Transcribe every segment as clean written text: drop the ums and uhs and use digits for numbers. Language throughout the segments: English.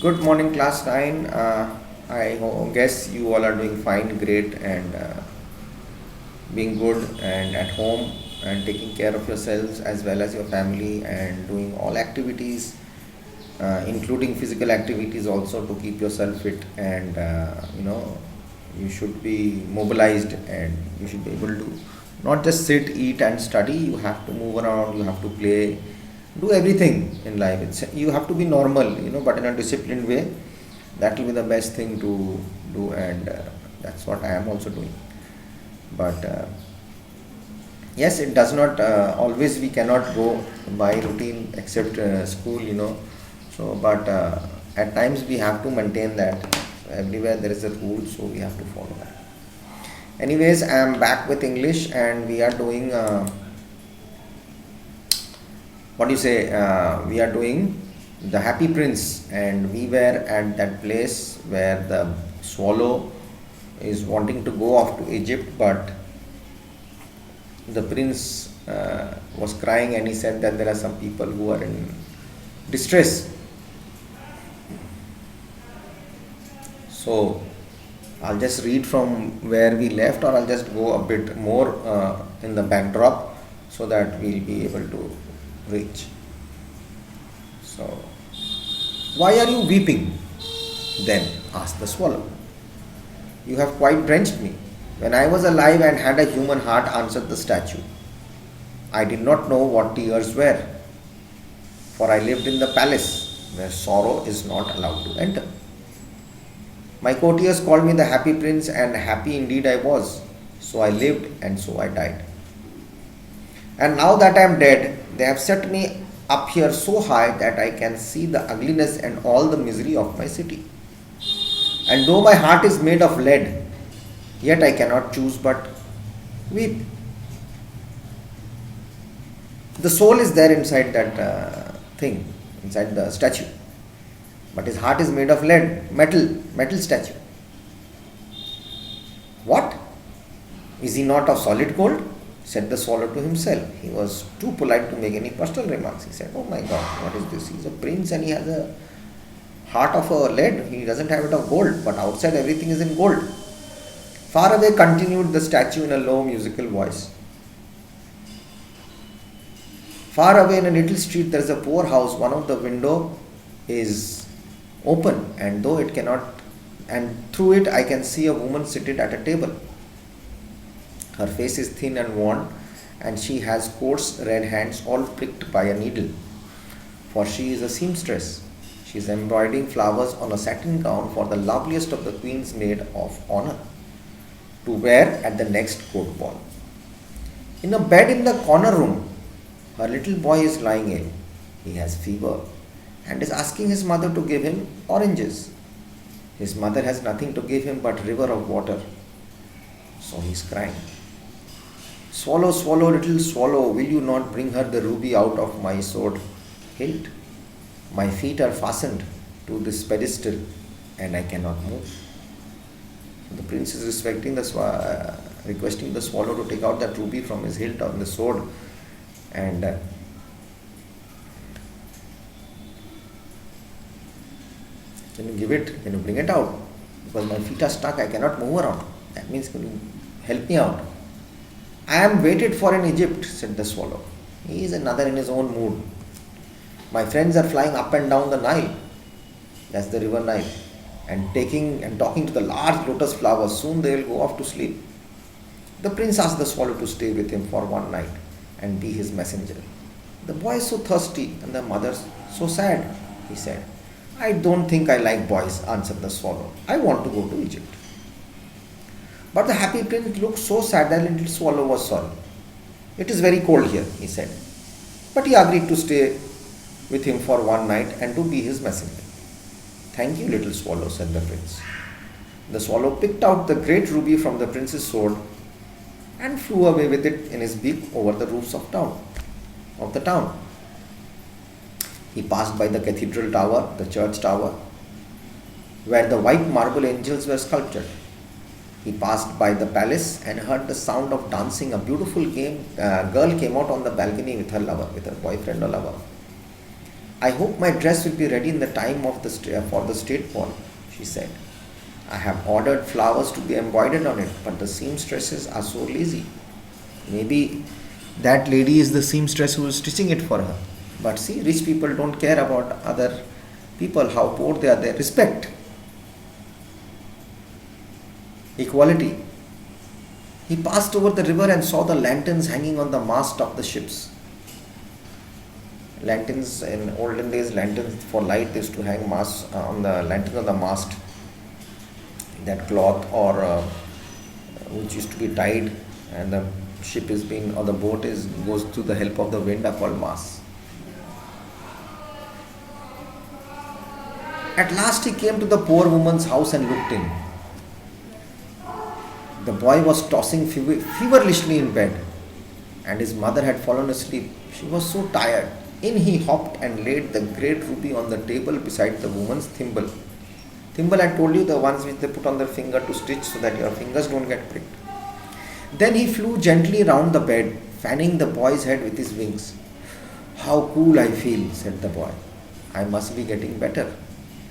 Good morning, class 9. Guess you all are doing fine, great, and being good and at home and taking care of yourselves as well as your family and doing all activities, including physical activities also to keep yourself fit and you should be mobilized and you should be able to not just sit, eat, and study. You have to move around, you have to play, do everything in life. You have to be normal, but in a disciplined way. That will be the best thing to do, and that's what I am also doing. But yes, it does not always, we cannot go by routine except school, so but at times we have to maintain that. Everywhere there is a rule, so we have to follow that. Anyways, I am back with English, and we are doing what do you say, we are doing the Happy Prince, and we were at that place where the swallow is wanting to go off to Egypt, but the prince was crying, and he said that there are some people who are in distress. So I'll just read from where we left, or I'll just go a bit more in the backdrop so that we'll be able to reach. So, why are you weeping? Then asked the swallow. You have quite drenched me. When I was alive and had a human heart, answered the statue, I did not know what tears were, for I lived in the palace where sorrow is not allowed to enter. My courtiers called me the happy prince, and happy indeed I was. So I lived, and so I died. And now that I am dead, they have set me up here so high that I can see the ugliness and all the misery of my city. And though my heart is made of lead, yet I cannot choose but weep. The soul is there inside that thing, inside the statue. But his heart is made of lead, metal statue. What? Is he not of solid gold? Said the swallow to himself. He was too polite to make any personal remarks. He said, oh my God, what is this? He's a prince and he has a heart of a lead. He doesn't have it of gold, but outside everything is in gold. Far away, continued the statue in a low musical voice. Far away in a little street there is a poor house. One of the window is open, and though it cannot, and through it I can see a woman seated at a table. Her face is thin and worn, and she has coarse red hands all pricked by a needle, for she is a seamstress. She is embroidering flowers on a satin gown for the loveliest of the queen's maid of honor to wear at the next court ball. In a bed in the corner room, her little boy is lying ill. He has fever and is asking his mother to give him oranges. His mother has nothing to give him but river of water. So he is crying. Swallow, swallow, little swallow, will you not bring her the ruby out of my sword hilt? My feet are fastened to this pedestal and I cannot move. The prince is requesting the swallow to take out that ruby from his hilt on the sword, and can you give it? Can you bring it out? Because my feet are stuck, I cannot move around. That means, can you help me out? I am waited for in Egypt, said the swallow. He is another in his own mood. My friends are flying up and down the Nile. That's the river Nile. And talking to the large lotus flowers. Soon they will go off to sleep. The prince asked the swallow to stay with him for one night and be his messenger. The boy is so thirsty and the mother so sad, he said. I don't think I like boys, answered the swallow. I want to go to Egypt. But the happy prince looked so sad that little swallow was sorry. It is very cold here, he said. But he agreed to stay with him for one night and to be his messenger. Thank you, little swallow, said the prince. The swallow picked out the great ruby from the prince's sword and flew away with it in his beak over the roofs of the town. He passed by the cathedral tower, the church tower, where the white marble angels were sculptured. He passed by the palace and heard the sound of dancing. A beautiful girl came out on the balcony with her lover, with her boyfriend or lover. I hope my dress will be ready in the time of for the state ball, she said. I have ordered flowers to be embroidered on it, but the seamstresses are so lazy. Maybe that lady is the seamstress who is stitching it for her. But see, rich people don't care about other people, how poor they are. They respect equality. He passed over the river and saw the lanterns hanging on the mast of the ships. Lanterns in olden days, lanterns for light, they used to hang mast on the lantern on the mast. That cloth or which used to be tied, and the ship is being or the boat is goes to the help of the wind, are called masts. At last he came to the poor woman's house and looked in. The boy was tossing feverishly in bed, and his mother had fallen asleep. She was so tired. In he hopped and laid the great ruby on the table beside the woman's thimble. Thimble, I told you, the ones which they put on their finger to stitch so that your fingers don't get pricked. Then he flew gently round the bed, fanning the boy's head with his wings. How cool I feel, said the boy. I must be getting better.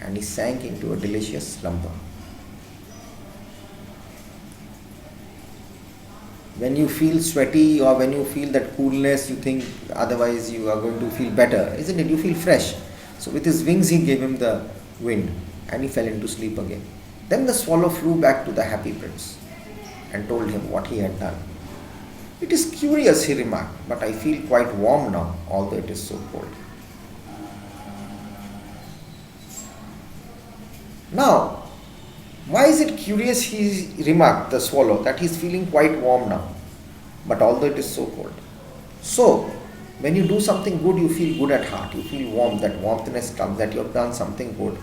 And he sank into a delicious slumber. When you feel sweaty or when you feel that coolness, you think otherwise you are going to feel better, isn't it? You feel fresh. So with his wings he gave him the wind, and he fell into sleep again. Then the swallow flew back to the happy prince and told him what he had done. It is curious, he remarked, but I feel quite warm now, although it is so cold. Now, why is it curious, he remarked, the swallow, that he is feeling quite warm now, but although it is so cold. So, when you do something good, you feel good at heart, you feel warm, that warmthness comes, that you have done something good.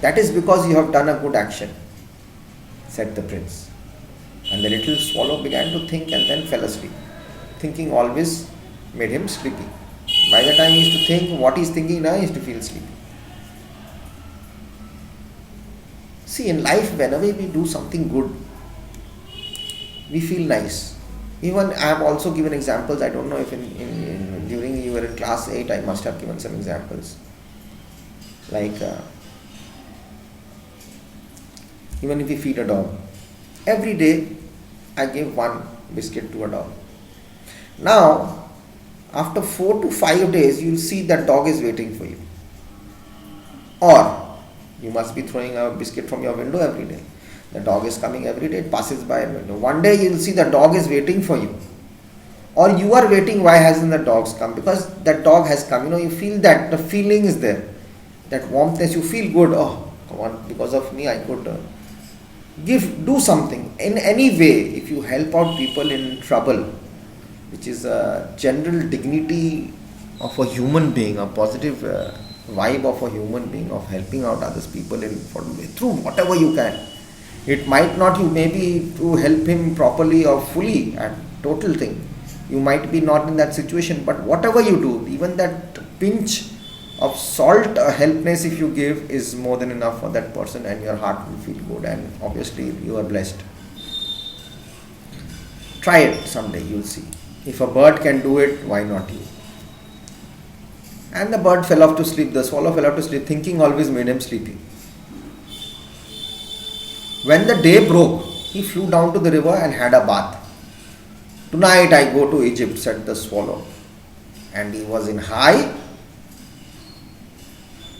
That is because you have done a good action, said the prince. And the little swallow began to think and then fell asleep. Thinking always made him sleepy. By the time he used to think what he is thinking now, he used to feel sleepy. See, in life, whenever we do something good, we feel nice. Even I have also given examples. I don't know if during you were in class 8, I must have given some examples. Like, even if we feed a dog, every day I give one biscuit to a dog. Now, after 4 to 5 days, you will see that dog is waiting for you. Or you must be throwing a biscuit from your window every day. The dog is coming every day, it passes by a window. One day you will see the dog is waiting for you. Or you are waiting, why hasn't the dog come? Because that dog has come. You feel that, the feeling is there. That warmthness, you feel good. Oh, come on, because of me I could do something. In any way, if you help out people in trouble, which is a general dignity of a human being, a positive vibe of a human being, of helping out others people through whatever you can. It might not, you may be to help him properly or fully at total thing. You might be not in that situation, but whatever you do, even that pinch of salt helpness if you give is more than enough for that person, and your heart will feel good, and obviously you are blessed. Try it someday, you will see. If a bird can do it, why not you? And the bird fell off to sleep, the swallow fell off to sleep. Thinking always made him sleepy. When the day broke, he flew down to the river and had a bath. Tonight I go to Egypt, said the swallow. And he was in high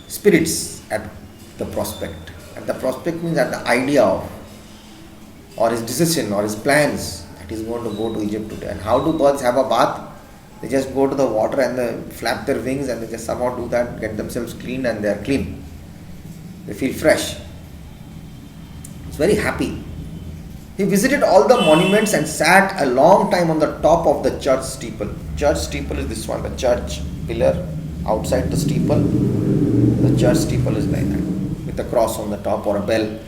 spirits at the prospect. And the prospect means at the idea of, or his decision, or his plans, that he is going to go to Egypt today. And how do birds have a bath? They just go to the water and they flap their wings and they just somehow do that, get themselves clean, and they are clean. They feel fresh. He's very happy. He visited all the monuments and sat a long time on the top of the church steeple. Church steeple is this one, the church pillar outside the steeple. The church steeple is like that, with a cross on the top or a bell.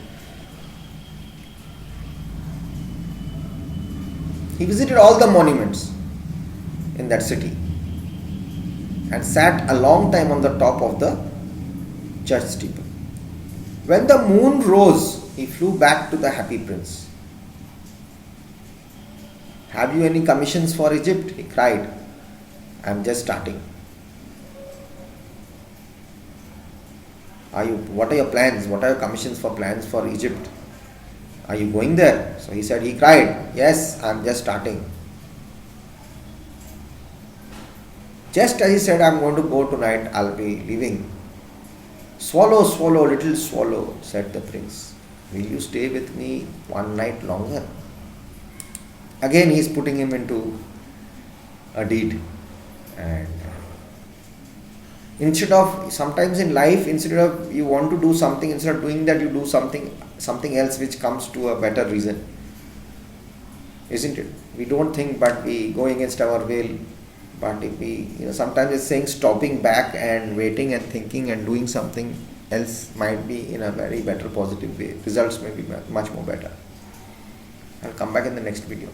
He visited all the monuments in that city and sat a long time on the top of the church steeple. When the moon rose, he flew back to the happy prince. Have you any commissions for Egypt? He cried. I am just starting. What are your plans? What are your commissions for plans for Egypt? Are you going there? So he said, he cried, yes, I'm just starting. Just as he said, I'm going to go tonight, I'll be leaving. Swallow, swallow, little swallow, said the prince. Will you stay with me one night longer? Again, he's putting him into a deed. And instead of, sometimes in life, instead of you want to do something, instead of doing that, you do something else which comes to a better reason. Isn't it? We don't think, but we go against our will. But if we, sometimes it's saying stopping back and waiting and thinking and doing something else might be in a very better positive way. Results may be much more better. I'll come back in the next video.